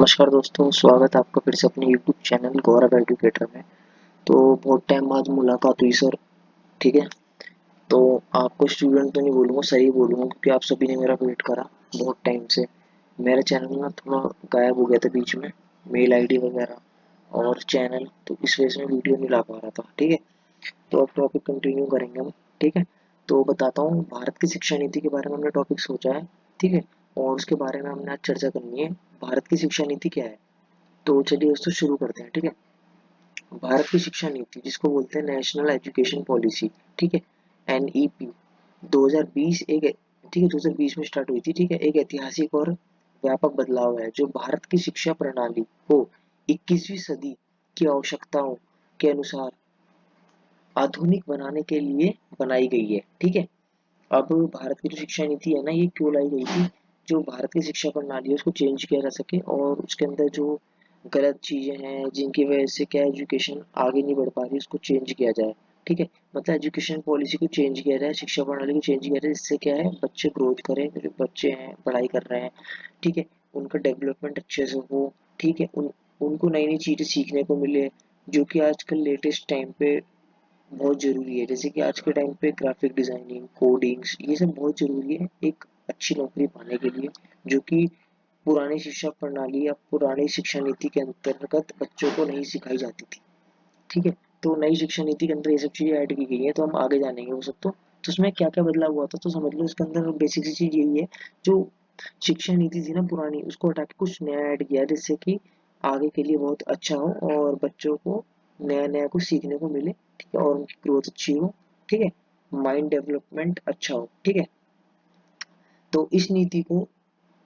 नमस्कार दोस्तों, स्वागत है आपका फिर से अपने YouTube चैनल गौरव एजुकेटर में। तो बहुत टाइम बाद मुलाकात हुई सर। ठीक है, तो आपको स्टूडेंट तो नहीं बोलूँगा, सही बोलूँगा क्योंकि आप सभी ने मेरा वेट करा बहुत टाइम से। मेरा चैनल ना थोड़ा गायब हो गया था बीच में, मेल आईडी वगैरह और चैनल, तो इस वजह से मैं वीडियो नहीं ला पा रहा था। ठीक है, तो अब टॉपिक कंटिन्यू करेंगे हम। ठीक है, तो बताता हूँ, भारत की शिक्षा नीति के बारे में हमने टॉपिक सोचा है। ठीक है, और उसके बारे में हमने आज चर्चा करनी है। भारत की शिक्षा नीति क्या है, तो चलिए दोस्तों शुरू करते हैं। ठीक है, भारत की शिक्षा नीति जिसको बोलते हैं नेशनल एजुकेशन पॉलिसी, ठीक है, एनईपी 2020 एक, ठीक है, 2020 में स्टार्ट हुई थी। ठीक है, एक ऐतिहासिक और व्यापक बदलाव है जो भारत की शिक्षा प्रणाली को 21वीं सदी की आवश्यकताओं के अनुसार आधुनिक बनाने के लिए बनाई गई है। ठीक है, अब भारत की जो शिक्षा नीति है ना, ये क्यों लाई गई थी, जो भारत की शिक्षा प्रणाली है उसको चेंज किया जा सके और उसके अंदर जो गलत चीजें हैं जिनकी वजह से क्या एजुकेशन आगे नहीं बढ़ पा रही उसको चेंज किया जाए। ठीक है, मतलब एजुकेशन पॉलिसी को चेंज किया जाए, शिक्षा प्रणाली को चेंज किया जाए, जिससे क्या है बच्चे ग्रोथ करें, जो बच्चे हैं पढ़ाई कर रहे हैं, ठीक है, उनका डेवलपमेंट अच्छे से हो। ठीक है, उनको नई नई चीजें सीखने को मिले, जो कि आजकल लेटेस्ट टाइम पे बहुत ज़रूरी है। जैसे कि आज के टाइम पे ग्राफिक डिज़ाइनिंग, कोडिंग्स, ये सब बहुत ज़रूरी है एक अच्छी नौकरी पाने के लिए, जो कि पुरानी शिक्षा प्रणाली या पुरानी शिक्षा नीति के अंतर्गत बच्चों को नहीं सिखाई जाती थी। ठीक है, तो नई शिक्षा नीति के अंदर ये सब चीज़ें ऐड की गई हैं, तो हम आगे जानेंगे वो सब। तो उसमें क्या क्या बदलाव हुआ था तो समझ लो, इसके अंदर बेसिक सी चीज़ यही है, जो शिक्षा नीति थी ना पुरानी, उसको हटा के कुछ नया ऐड किया, जिससे कि आगे के लिए बहुत अच्छा हो और बच्चों को नया नया कुछ सीखने को मिले। ठीक है, और उनकी ग्रोथ अच्छी हो। ठीक है, माइंड डेवलपमेंट अच्छा हो। ठीक है, तो इस नीति को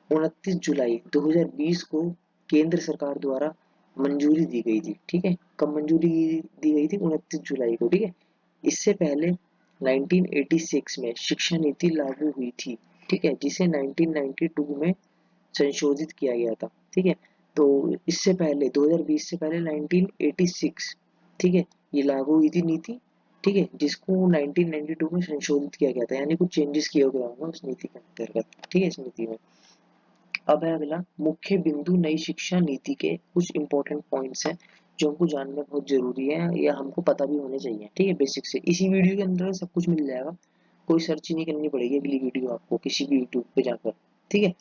29 जुलाई 2020 को केंद्र सरकार द्वारा मंजूरी दी गई थी। ठीक है, कब मंजूरी दी गई थी? 29 जुलाई को। ठीक है, इससे पहले 1986 में शिक्षा नीति लागू हुई थी। ठीक है, जिसे 1992 में संशोधित किया गया था। ठीक है, तो इससे पहले 2020 से पहले 1986, ठीक है, ये लागू हुई थी नीति। ठीक है, जिसको 1992 में संशोधित किया गया था, यानी कुछ चेंजेस किए गए होंगे उस नीति के अंतर्गत। ठीक है, इस नीति में अब है अगला मुख्य बिंदु नई शिक्षा नीति के कुछ इंपॉर्टेंट पॉइंट्स हैं जो हमको जानना बहुत जरूरी है या हमको पता भी होने चाहिए। ठीक है, बेसिक से इसी वीडियो के अंदर सब कुछ मिल जाएगा, कोई सर्च ही नहीं करनी पड़ेगी अगली वीडियो आपको किसी भी यूट्यूब पे जाकर। ठीक है,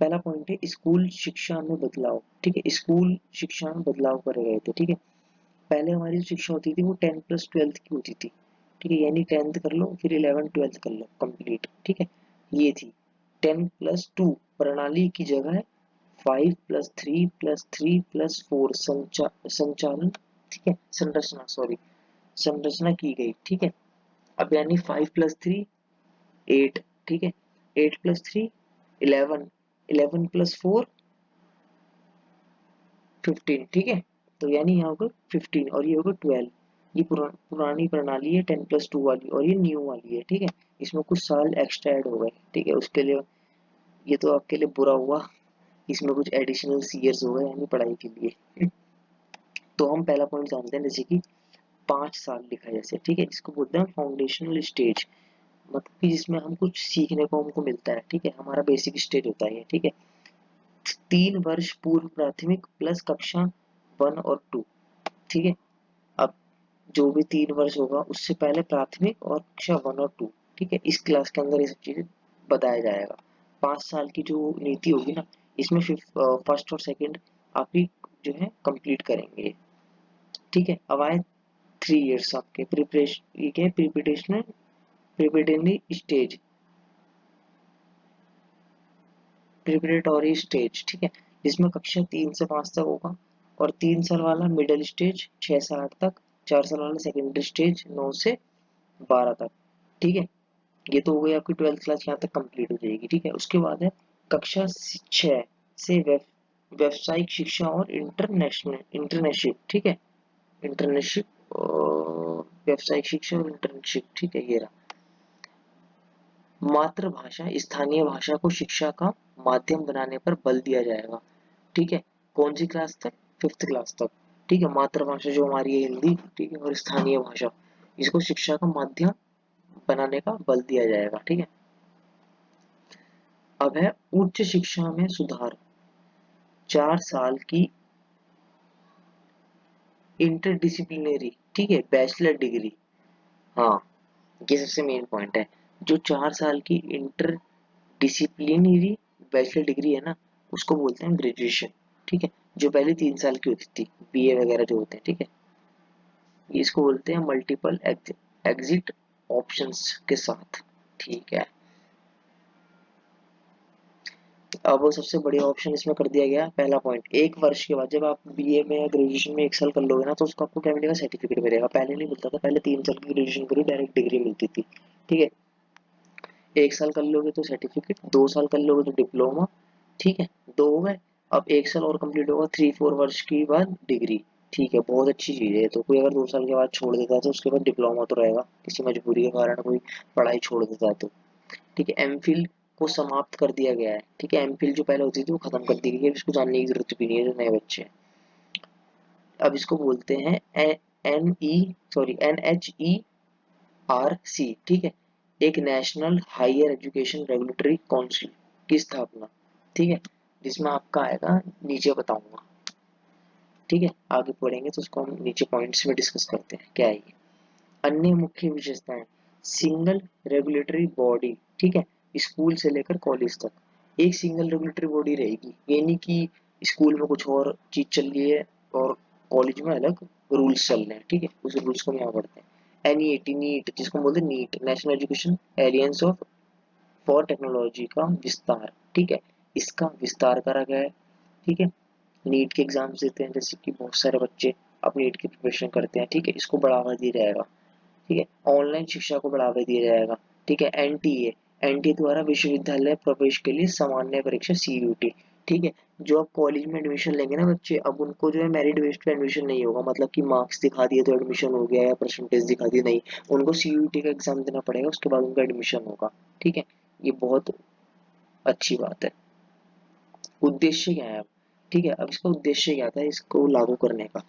पहला पॉइंट है स्कूल शिक्षा में बदलाव। ठीक है, स्कूल शिक्षा में बदलाव करे गए थे। ठीक है, पहले हमारी जो शिक्षा होती थी वो 10+12 की होती थी। ठीक है, यानी 10th कर लो फिर 11 12 कर लो कंप्लीट। ठीक है, ये थी 10+2 प्रणाली की जगह 5+3+3+4 संचालन, ठीक है, संरचना, सॉरी, संरचना की गई। ठीक है, अब यानी 5+3 8, ठीक है, 8+3 11, 11+4 15। ठीक है, तो यानी यहाँ होगा 15 और ये होगा 12। ये पुरानी प्रणाली है 10+2 वाली और ये न्यू वाली है। ठीक है, इसमें कुछ साल एक्स्ट्रा ऐड हो गए। ठीक है, उसके लिए ये तो आपके लिए बुरा हुआ, इसमें कुछ एडिशनल ईयर्स हो गए यानी पढ़ाई के लिए। तो हम पहला पॉइंट जानते हैं, जैसे कि 5 साल लिखा है जैसे। ठीक है, जिसको बोलते हैं फाउंडेशनल स्टेज, मतलब कि जिसमें हम कुछ सीखने को हमको मिलता है। ठीक है, हमारा बेसिक स्टेज होता है। ठीक है, 3 वर्ष पूर्व प्राथमिक प्लस कक्षा 1 और 2। ठीक है, अब जो भी 3 वर्ष होगा उससे पहले प्राथमिक और कक्षा 1 और 2। ठीक है, इस क्लास के अंदर ये सब चीजें बताया जाएगा। 5 साल की जो नीति होगी ना, इसमें फर्स्ट और सेकंड आप ही जो है कंप्लीट करेंगे। ठीक है, अब आए 3 इयर्स आपके प्रिपरेशन, ये क्या है, प्रिपरेटरी स्टेज, प्रिपरेटरी स्टेज। ठीक है, जिसमें कक्षा 3 से 5 तक होगा और 3 साल वाला मिडिल स्टेज 6 से 8 तक, 4 साल वाला सेकेंडरी स्टेज 9 से 12 तक। ठीक है, ये तो हो गई आपकी 12th क्लास, यहाँ तक कंप्लीट हो जाएगी। ठीक है, उसके बाद है कक्षा 6 से व्यावसायिक शिक्षा और इंटरनेशनल इंटर्नशिप। ठीक है, इंटर्नशिप और व्यावसायिक शिक्षा और इंटर्नशिप। ठीक है, ये रहा। मातृभाषा स्थानीय भाषा को शिक्षा का माध्यम बनाने पर बल दिया जाएगा। ठीक है, कौन सी क्लास तक? 5th क्लास तक। ठीक है, मातृभाषा जो हमारी है हिंदी, ठीक है, और स्थानीय भाषा, इसको शिक्षा का माध्यम बनाने का बल दिया जाएगा। ठीक है, अब है उच्च शिक्षा में सुधार। 4 साल की इंटरडिसिप्लिनरी, ठीक है, बैचलर डिग्री। हाँ, ये सबसे मेन पॉइंट है। जो 4 साल की इंटर डिसिप्लिनरी बैचलर डिग्री है ना, उसको बोलते हैं ग्रेजुएशन। ठीक है, जो पहले 3 साल की होती थी, बीए वगैरह जो होते हैं, ठीक है, इसको बोलते हैं मल्टीपल एग्जिट ऑप्शंस के साथ। ठीक है, अब वो सबसे बढ़िया ऑप्शन इसमें कर दिया गया। पहला पॉइंट, 1 वर्ष के बाद जब आप बीए में या ग्रेजुएशन में 1 साल कर लोगे ना, तो उसको आपको क्या मिलेगा, सर्टिफिकेट मिलेगा। पहले नहीं मिलता था, पहले 3 साल की ग्रेजुएशन करी डायरेक्ट डिग्री मिलती थी। ठीक है, 1 साल कर लोगे तो सर्टिफिकेट, 2 साल कर लोगे तो डिप्लोमा। ठीक है, दो हो गए। अब 1 साल और कंप्लीट होगा, 3-4 वर्ष के बाद डिग्री। ठीक है, बहुत अच्छी चीज़ है। तो कोई अगर 2 साल के बाद छोड़ देता है तो उसके बाद डिप्लोमा तो रहेगा, किसी मजबूरी के कारण कोई पढ़ाई छोड़ देता है तो। ठीक है, एमफिल को समाप्त कर दिया गया है। ठीक है, एमफिल जो पहले होती थी वो खत्म कर दी गई है, इसको जानने की जरूरत भी नहीं है जो नए बच्चे हैं। अब इसको बोलते हैं एन ई सॉरी NHERC। ठीक है, एक national higher education regulatory council की स्थापना। ठीक है, जिसमें आपका आएगा, नीचे बताऊंगा। ठीक है, आगे पढ़ेंगे तो उसको हम नीचे पॉइंट्स में डिस्कस करते हैं क्या है ये। अन्य मुख्य विशेषताएं, सिंगल रेगुलेटरी बॉडी। ठीक है, स्कूल से लेकर कॉलेज तक एक सिंगल रेगुलेटरी बॉडी रहेगी। ये नहीं कि स्कूल में कुछ और चीज चल रही है और कॉलेज में अलग रूल्स चल रहे हैं। ठीक है, उस रूल्स को यहाँ पढ़ते हैं। NEET, नीट जिसको बोलते हैं NEET, national education alliance of for technology का विस्तार। ठीक है, इसका विस्तार करा गया है। ठीक है, नीट के एग्जाम्स देते हैं, जैसे कि बहुत सारे बच्चे अब नीट की प्रिपरेशन करते हैं। ठीक है, इसको बढ़ावा दिया जाएगा। ठीक है, ऑनलाइन शिक्षा को बढ़ावा दिया जाएगा। ठीक है, एनटीए द्वारा विश्वविद्यालय प्रवेश के लिए सामान्य परीक्षा CUT। ठीक है, जो अब कॉलेज में एडमिशन लेंगे ना बच्चे, अब उनको जो है मेरिट बेस्ड पे एडमिशन नहीं होगा, मतलब कि मार्क्स दिखा दिए तो एडमिशन हो गया या परसेंटेज दिखा दी, नहीं। उनको CUT का एग्जाम देना पड़ेगा, उसके बाद उनका एडमिशन होगा। ठीक है, ये बहुत अच्छी बात है। उद्देश्य क्या है अब? ठीक है, अब इसका उद्देश्य क्या था इसको लागू करने का।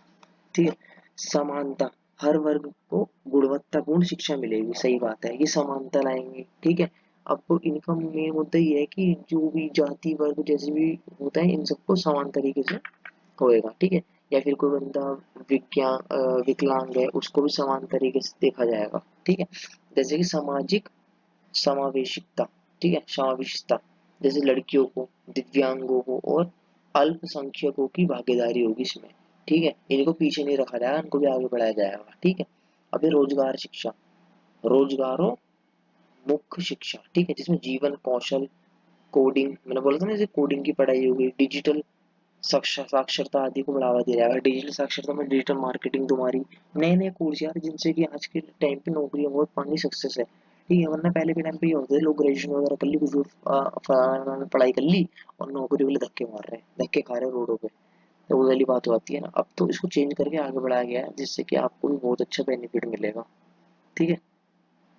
ठीक है, समानता, हर वर्ग को गुणवत्तापूर्ण शिक्षा मिलेगी। सही बात है, ये समानता लाएंगे। ठीक है, अब इनका मेन मुद्दा ये है कि जो भी जाति वर्ग जैसे भी होता है इन सबको समान तरीके से होएगा। ठीक है, या फिर कोई बंदा विकलांग है, उसको भी समान तरीके से देखा जाएगा। ठीक है, जैसे कि सामाजिक समावेशिता। ठीक है, समावेशिता, जैसे लड़कियों को, दिव्यांगों को और अल्पसंख्यकों की भागीदारी होगी इसमें। ठीक है, इनको पीछे नहीं रखा जाएगा, इनको भी आगे बढ़ाया जाएगा। ठीक है, अभी रोजगार शिक्षा, रोजगारों मुख्य शिक्षा। ठीक है, जिसमें जीवन कौशल, कोडिंग, मैंने बोला था ना, जैसे कोडिंग की पढ़ाई होगी, डिजिटल साक्षरता आदि को बढ़ावा दिया जाएगा। डिजिटल साक्षरता में डिजिटल मार्केटिंग, तुम्हारी नए नए कोर्स यार, जिनसे कि आज के टाइम पे नौकरियां बहुत पानी सक्सेस है। ठीक है, वरना पहले के टाइम पे ये होते थे, लोग ग्रेजुएशन वगैरह कर ली, कुछ पढ़ाई कर ली और नौकरी के लिए धक्के मार रहे हैं, धक्के खा रहे हैं रोडों पे। तो वो वाली बात होती है ना, अब तो इसको चेंज करके आगे बढ़ाया गया है, जिससे कि आपको भी बहुत अच्छा बेनिफिट मिलेगा। ठीक है,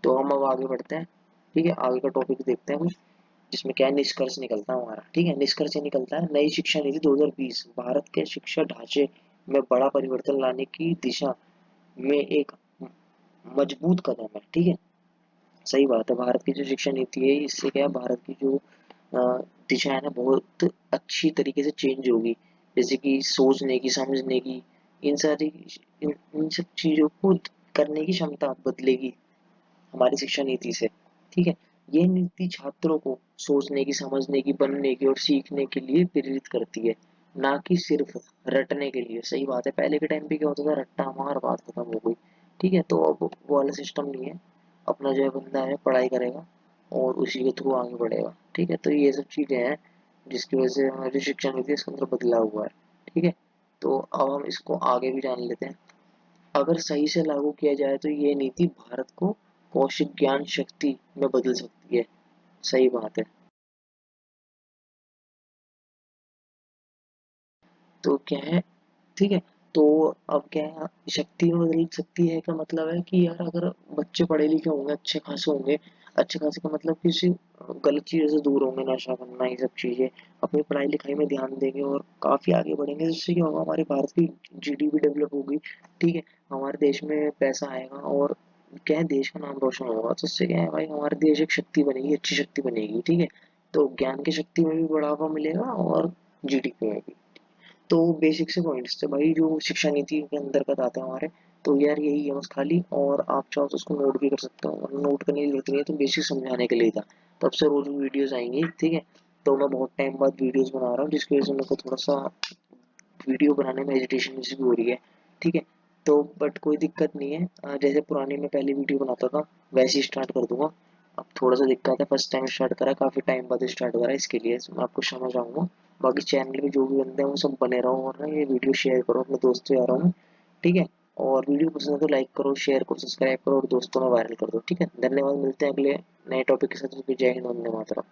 तो हम अब आगे बढ़ते हैं। ठीक है, आगे का टॉपिक देखते हैं कुछ, जिसमें क्या है, निष्कर्ष निकलता है हमारा। ठीक है, निष्कर्ष ये निकलता है, नई शिक्षा नीति 2020 भारत के शिक्षा ढांचे में बड़ा परिवर्तन लाने की दिशा में एक मजबूत कदम है। ठीक है, सही बात है, भारत की जो शिक्षा नीति है इससे क्या है, भारत की जो दिशा है ना, बहुत अच्छी तरीके से चेंज होगी। जैसे कि सोचने की, समझने की, इन सारी इन सब चीजों को करने की क्षमता बदलेगी हमारी शिक्षा नीति से। ठीक है, ये नीति छात्रों को सोचने की, समझने की, बनने की और सीखने के लिए प्रेरित करती है, ना कि सिर्फ रटने के लिए। सही बात है, पहले के टाइम पे क्या होता था, रट्टा मार, बात खत्म हो गई। ठीक है, तो अब वो वाला सिस्टम नहीं है। अपना जो है बंदा है पढ़ाई करेगा और उसी के थ्रू आगे बढ़ेगा। ठीक है, तो ये सब चीजें हैं जिसकी वजह से हमारी जो शिक्षा नीति है इसके अंदर बदलाव हुआ है। ठीक है, तो अब हम इसको आगे भी जान लेते हैं। अगर सही से लागू किया जाए तो ये नीति भारत को कौशल ज्ञान शक्ति में बदल सकती है। सही बात है, तो क्या है, ठीक है, तो अब क्या है, शक्ति में बदल सकती है का मतलब है कि यार अगर बच्चे पढ़े लिखे होंगे, अच्छे खासे होंगे, अच्छे खासे का मतलब किसी गलत चीजों से दूर होंगे, नशा करना, ये सब चीजें, अपनी पढ़ाई लिखाई में ध्यान देंगे और काफी आगे बढ़ेंगे, जिससे क्या होगा, हमारे भारत की GDP डेवलप होगी। ठीक है, हमारे देश में पैसा आएगा और क्या है, देश का नाम रोशन होगा, तो इससे क्या है भाई, हमारे देश एक शक्ति बनेगी, अच्छी शक्ति बनेगी। ठीक है, तो ज्ञान की शक्ति में भी बढ़ावा मिलेगा और GDP में भी। तो बेसिक से पॉइंट्स थे भाई जो शिक्षा नीति के अंतर्गत आते हैं हमारे। तो यार यही है बस खाली, और आप चाहो तो उसको नोट भी कर सकते हो, और नोट करने की जरूरत नहीं है, तो बेसिक समझाने के लिए था। तब से रोज वीडियोस आएंगी, ठीक है। तो मैं बहुत टाइम बाद वीडियोस बना रहा हूँ, जिसकी वजह से मेरे को थोड़ा सा वीडियो बनाने में हेजिटेशन जैसी भी हो रही है, ठीक है। तो बट कोई दिक्कत नहीं है, जैसे पुरानी में पहले वीडियो बनाता था वैसे ही स्टार्ट कर दूंगा। अब थोड़ा सा दिक्कत है, फर्स्ट टाइम स्टार्ट करा है, काफ़ी टाइम बाद स्टार्ट करा है, इसके लिए मैं आपको क्षमा चाहूँगा। बाकी चैनल पे जो भी बंदे हैं वो सब बने रहो, और ना ये वीडियो शेयर करो अपने दोस्तों यारों में, ठीक है। और वीडियो पसंद है तो लाइक करो, शेयर करो, सब्सक्राइब करो और दोस्तों में वायरल कर दो, ठीक है। धन्यवाद, मिलते हैं अगले नए टॉपिक के साथ। जय हिंद, वंदे मातरम।